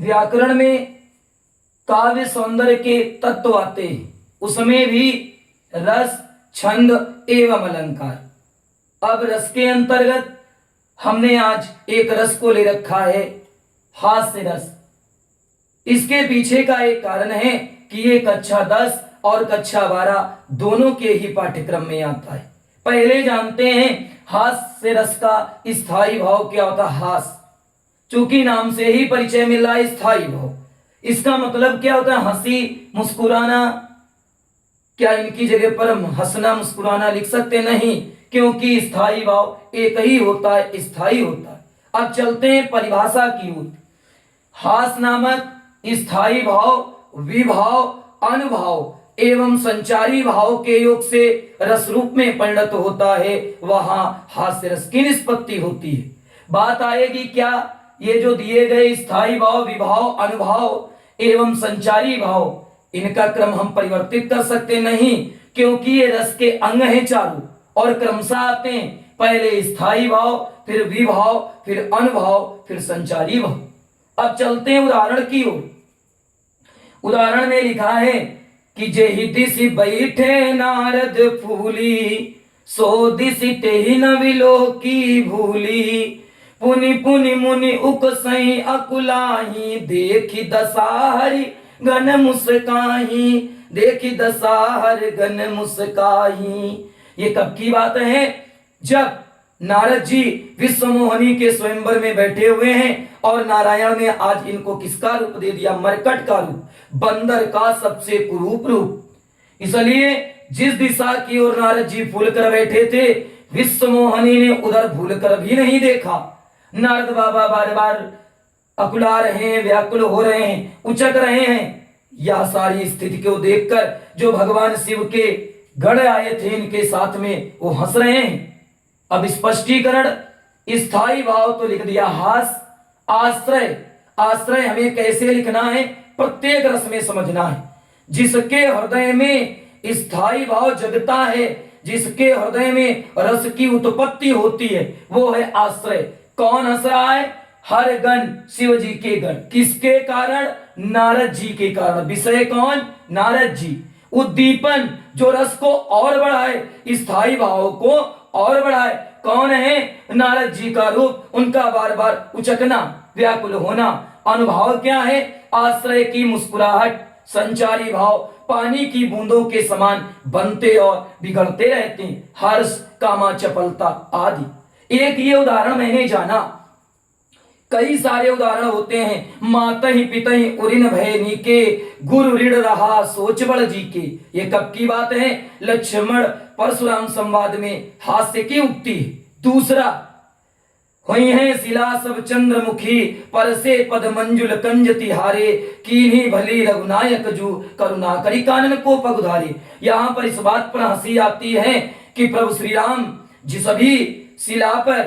व्याकरण में काव्य सौंदर्य के तत्व आते हैं, उसमें भी रस, छंद एवं अलंकार। अब रस के अंतर्गत हमने आज एक रस को ले रखा है, हास्य रस। इसके पीछे का एक कारण है कि ये कक्षा 10 और कक्षा 12 दोनों के ही पाठ्यक्रम में आता है। पहले जानते हैं हास्य रस का स्थायी भाव क्या होता है। हास्य, चूंकि नाम से ही परिचय मिल रहा है स्थायी भाव, इसका मतलब क्या होता है? हंसी, मुस्कुराना। क्या इनकी जगह पर हम हंसना मुस्कुराना लिख सकते? नहीं, क्योंकि स्थायी भाव एक ही होता है, स्थायी होता है। अब चलते हैं परिभाषा की ओर। हास नामक स्थायी भाव विभाव, अनुभाव एवं संचारी भाव के योग से रस रूप में परिणत होता है, वहां हास्य रस की निष्पत्ति होती है। बात आएगी क्या, ये जो दिए गए स्थायी भाव, विभाव, अनुभाव एवं संचारी भाव, इनका क्रम हम परिवर्तित कर सकते नहीं, क्योंकि ये रस के अंग हैं चारों और क्रमशः आते हैं। पहले स्थायी भाव, फिर विभाव, फिर अनुभाव, फिर संचारी भाव। अब चलते हैं उदाहरण की ओर। उदाहरण में लिखा है कि जेहि दिसि बैठे नारद फूली, सो दिसि तेहि न विलो की भूली। पुनि पुनि मुनि उकसई अकुलाही, देखि दसाहरि गन मुस्काही, देखि दसाहर गन मुस्काही। ये कब की बात है? जब नारद जी विश्वमोहिनी के स्वयंवर में बैठे हुए हैं और नारायण ने आज इनको किसका रूप दे दिया? मरकट का रूप, बंदर का सबसे कुरूप रूप। इसलिए जिस दिशा की ओर नारद जी भूल कर बैठे थे, विश्वमोहिनी ने उधर भूल कर भी नहीं देखा। नारद बाबा बार बार अकुला रहे हैं, व्याकुल हो रहे हैं, उचक रहे हैं। यह सारी स्थिति को देखकर जो भगवान शिव के गण आए थे इनके साथ में, वो हंस रहे हैं। अब स्पष्टीकरण, स्थायी भाव तो लिख दिया हास। आश्रय, आश्रय हमें कैसे लिखना है? प्रत्येक रस में समझना है। जिसके हृदय में स्थायी भाव जगता है, जिसके हृदय में रस की उत्पत्ति होती है, वो है आश्रय। कौन हंस रहा है? हर गण, शिव जी के गण। किसके कारण? नारद जी के कारण। विषय कौन? नारद जी। उद्दीपन, जो रस को और बढ़ाए, स्थायी भाव को और बढ़ाए, कौन है? नारद जी का रूप, उनका बार बार उचकना, व्याकुल होना। अनुभव क्या है? आश्रय की मुस्कुराहट। संचारी भाव पानी की बूंदों के समान बनते और बिगड़ते रहते हैं, हर्ष, कामा, चपलता आदि। एक ये उदाहरण मैंने जाना, कई सारे उदाहरण होते हैं। मातहि पितहि उरिन भय नीके, गुरु ऋण रहा सोच बड़ जी के। ये कब की बात है? लक्ष्मण परशुराम संवाद में हास्य की उक्ति है। दूसरा, हुई है शिला सब चंद्रमुखी, परसे पद मंजुल कंज तिहारे, कीन्ही भली रघुनायक जू, करुणा करी कानन को पगुधारे। यहाँ पर इस बात पर हंसी आती है कि प्रभु श्री राम जिस भी शिला पर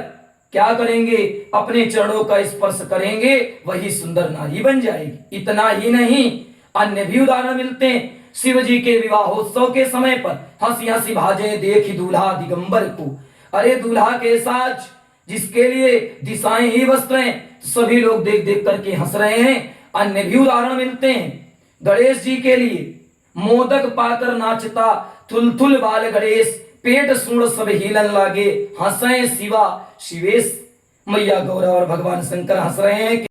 क्या करेंगे? अपने चरणों का स्पर्श करेंगे, वही सुंदर नारी बन जाएगी। इतना ही नहीं, अन्य भी उदाहरण मिलते हैं। शिव जी के विवाहोत्सव के समय पर हंसी हंसी भाजे देखी दूल्हा दिगंबर को। अरे दूल्हा के साथ जिसके लिए दिशाएं ही वस्त्र हैं, सभी लोग देख देख करके हंस रहे हैं। अन्य भी उदाहरण मिलते हैं। गणेश जी के लिए मोदक पाकर नाचता थुलथुल बाल गणेश, पेट सूढ़ सब हिलन लागे, हंसे शिवा शिवेश। मैया गौरा और भगवान शंकर हंस रहे हैं।